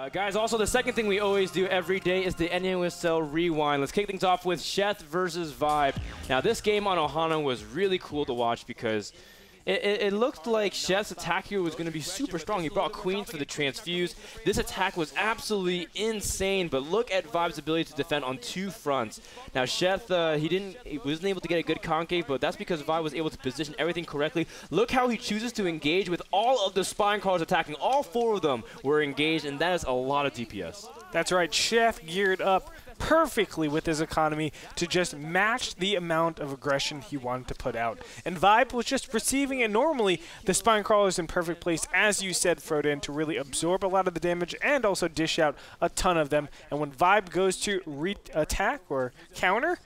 Guys, also the second thing we always do every day is the NASL Rewind. Let's kick things off with Sheth versus Vibe. Now, this game on Ohana was really cool to watch because it looked like Sheth's attack here was going to be super strong. He brought Queen for the transfuse. This attack was absolutely insane, but look at Vibe's ability to defend on two fronts. Now, Sheth, he wasn't able to get a good concave, but that's because Vibe was able to position everything correctly. Look how he chooses to engage with all of the spine crawlers attacking. All four of them were engaged, and that is a lot of DPS. That's right. Sheth geared up perfectly with his economy to just match the amount of aggression he wanted to put out. And Vibe was just receiving it normally. The spine crawler's in perfect place, as you said, Froden, to really absorb a lot of the damage and also dish out a ton of them. And when Vibe goes to attack or counter,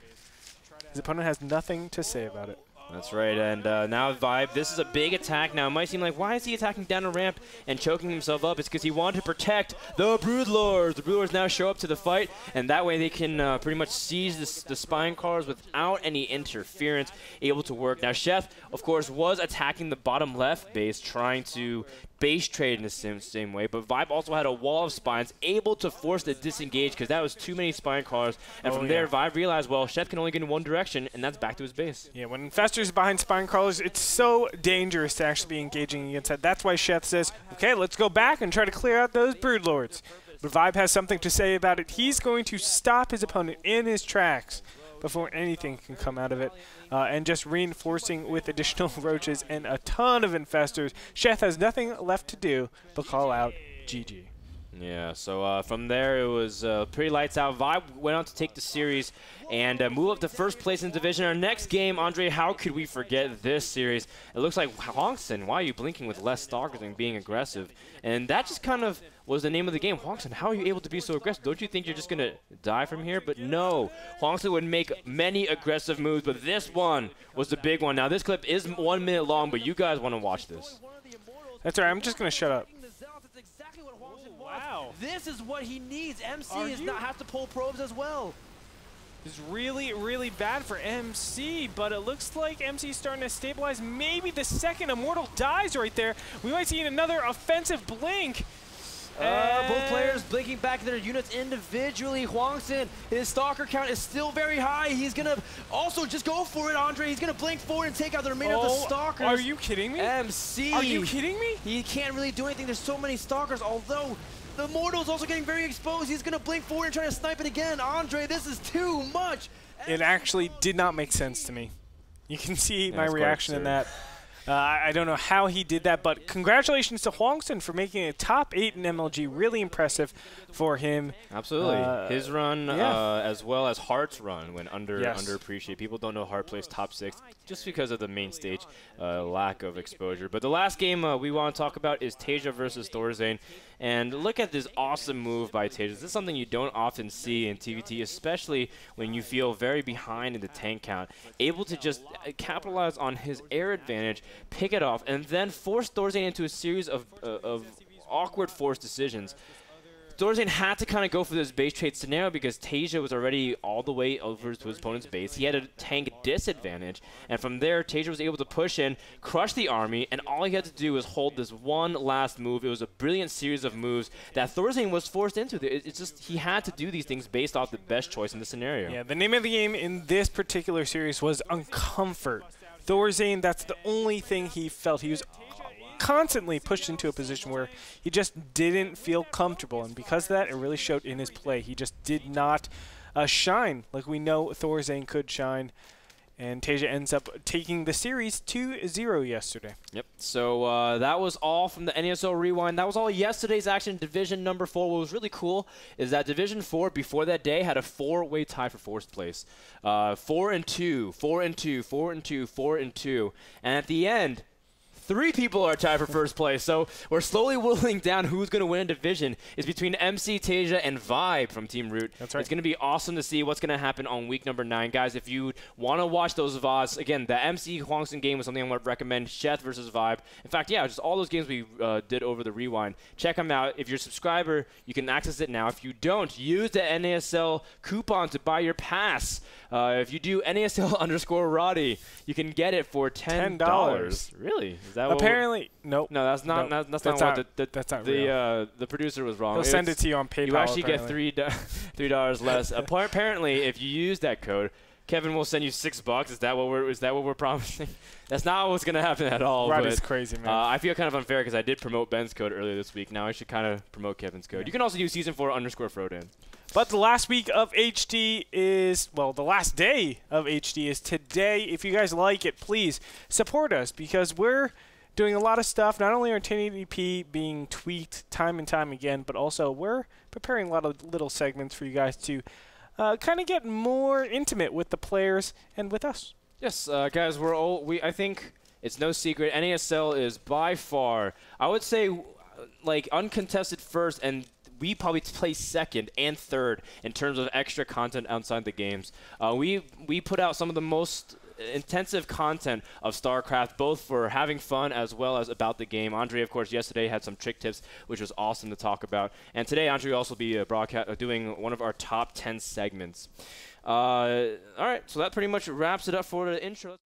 his opponent has nothing to say about it. That's right, and now Vibe, this is a big attack now. It might seem like, why is he attacking down a ramp and choking himself up? It's because he wanted to protect the Broodlords. The Broodlords now show up to the fight, and that way they can pretty much seize the spine crawlers without any interference, able to work. Now, Sheth, of course, was attacking the bottom left base, trying to base trade in the same way, but Vibe also had a wall of spines, able to force the disengage because that was too many spine crawlers, and from there, Vibe realized, well, Sheth can only get in one direction, and that's back to his base. Yeah, when Infester's behind spine crawlers, it's so dangerous to actually be engaging against that. That's why Sheth says, okay, let's go back and try to clear out those Broodlords. But Vibe has something to say about it. He's going to stop his opponent in his tracks before anything can come out of it, and just reinforcing with additional roaches and a ton of infestors. Sheth has nothing left to do but call out GG. Yeah, so from there it was pretty lights out. Vibe went on to take the series and move up to first place in division. Our next game, Andre, how could we forget this series? It looks like, Hwangson, why are you blinking with less stalkers and being aggressive? And that just kind of was the name of the game. Hwangson, how are you able to be so aggressive? Don't you think you're just going to die from here? But no, Hwangson would make many aggressive moves, but this one was the big one. Now, this clip is 1 minute long, but you guys want to watch this. That's all right. I'm just going to shut up. Wow. This is what he needs. MC is not have to pull probes as well. It's really, really bad for MC, but it looks like MC's starting to stabilize. Maybe the second Immortal dies right there. We might see another offensive blink. Both players blinking back their units individually. Hwangson, his stalker count is still very high. He's going to also just go for it, Andre. He's going to blink forward and take out the remainder of the stalkers. Are you kidding me? MC. Are you kidding me? He can't really do anything. There's so many stalkers, although the Immortal is also getting very exposed. He's going to blink forward and try to snipe it again. Andre, this is too much. It actually did not make sense to me. You can see my reaction in that. I don't know how he did that, but congratulations to Hwangson for making a top 8 in MLG. Really impressive for him. Absolutely. His run, as well as Heart's run, went underappreciated. People don't know Heart plays top 6 just because of the main stage lack of exposure. But the last game we want to talk about is Tasia versus Thorzane. And look at this awesome move by Tasia. This is something you don't often see in TVT, especially when you feel very behind in the tank count. Able to just capitalize on his air advantage, pick it off, and then force Thorzane into a series of awkward forced decisions. Thorzane had to kind of go for this base trade scenario because Tasia was already all the way over to his opponent's base. He had a tank disadvantage, and from there, Tasia was able to push in, crush the army, and all he had to do was hold this one last move. It was a brilliant series of moves that Thorzane was forced into. It's just he had to do these things based off the best choice in the scenario. Yeah, the name of the game in this particular series was Uncomfort. Thorzane, that's the only thing he felt. He was constantly pushed into a position where he just didn't feel comfortable, and because of that, it really showed in his play. He just did not shine like we know Thorzane could shine, and Tasia ends up taking the series 2-0 yesterday. Yep, so that was all from the NASL Rewind. That was all yesterday's action in Division number 4. What was really cool is that Division 4, before that day, had a 4-way tie for 4th place. 4-2, 4-2, 4-2, 4-2, and at the end, 3 people are tied for first place, so we're slowly whittling down who's going to win a division. It's between MC, Tasia, and Vibe from Team Root. That's right. It's going to be awesome to see what's going to happen on week number 9. Guys, if you want to watch those VODs, again, the MC Hwangson game was something I would recommend, Sheth versus Vibe. In fact, yeah, just all those games we did over the Rewind. Check them out. If you're a subscriber, you can access it now. If you don't, use the NASL coupon to buy your pass. If you do NASL _ Roddy, you can get it for $10. Really? that apparently? Nope. No, that's not. No, that's not what that's not real. The producer was wrong. He'll send it to you on PayPal. You actually apparently. get $3 less. Apparently, if you use that code, Kevin will send you $6. Is that what we're promising? That's not what's gonna happen at all. Right, it's crazy, man. I feel kind of unfair because I did promote Ben's code earlier this week. Now I should kind of promote Kevin's code. You can also use season4_Frodan. But the last week of HD is, well, the last day of HD is today. If you guys like it, please support us because we're doing a lot of stuff. Not only are 1080p being tweaked time and time again, but also we're preparing a lot of little segments for you guys to kind of get more intimate with the players and with us. Yes, guys, I think it's no secret. NASL is by far, I would say, like uncontested first, and we probably place second and third in terms of extra content outside the games. We put out some of the most intensive content of StarCraft, both for having fun as well as about the game. Andre, of course, yesterday had some trick tips, which was awesome to talk about. And today, Andre will also be doing one of our top 10 segments. All right, so that pretty much wraps it up for the intro.